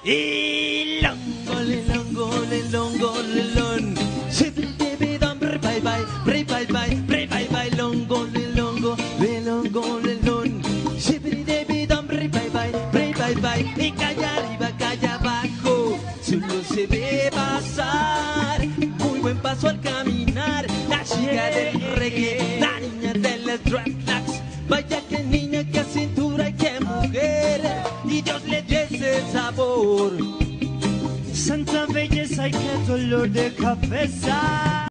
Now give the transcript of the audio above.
Y longo, le longo, le longo, le lon. Shibidi dibi dum, bye bye, bye bye, bye bye, longo, le longo, le longo, le lon. Shibidi dibi dum, bye bye. Y calla arriba, calla abajo, solo se ve pasar. Muy buen paso al caminar, la chica del reggae, la niña de las dreadlocks. Vaya que niña, que cintura y que mujer, y Dios le dio ese sabor. Santa belleza y qué dolor de cabeza.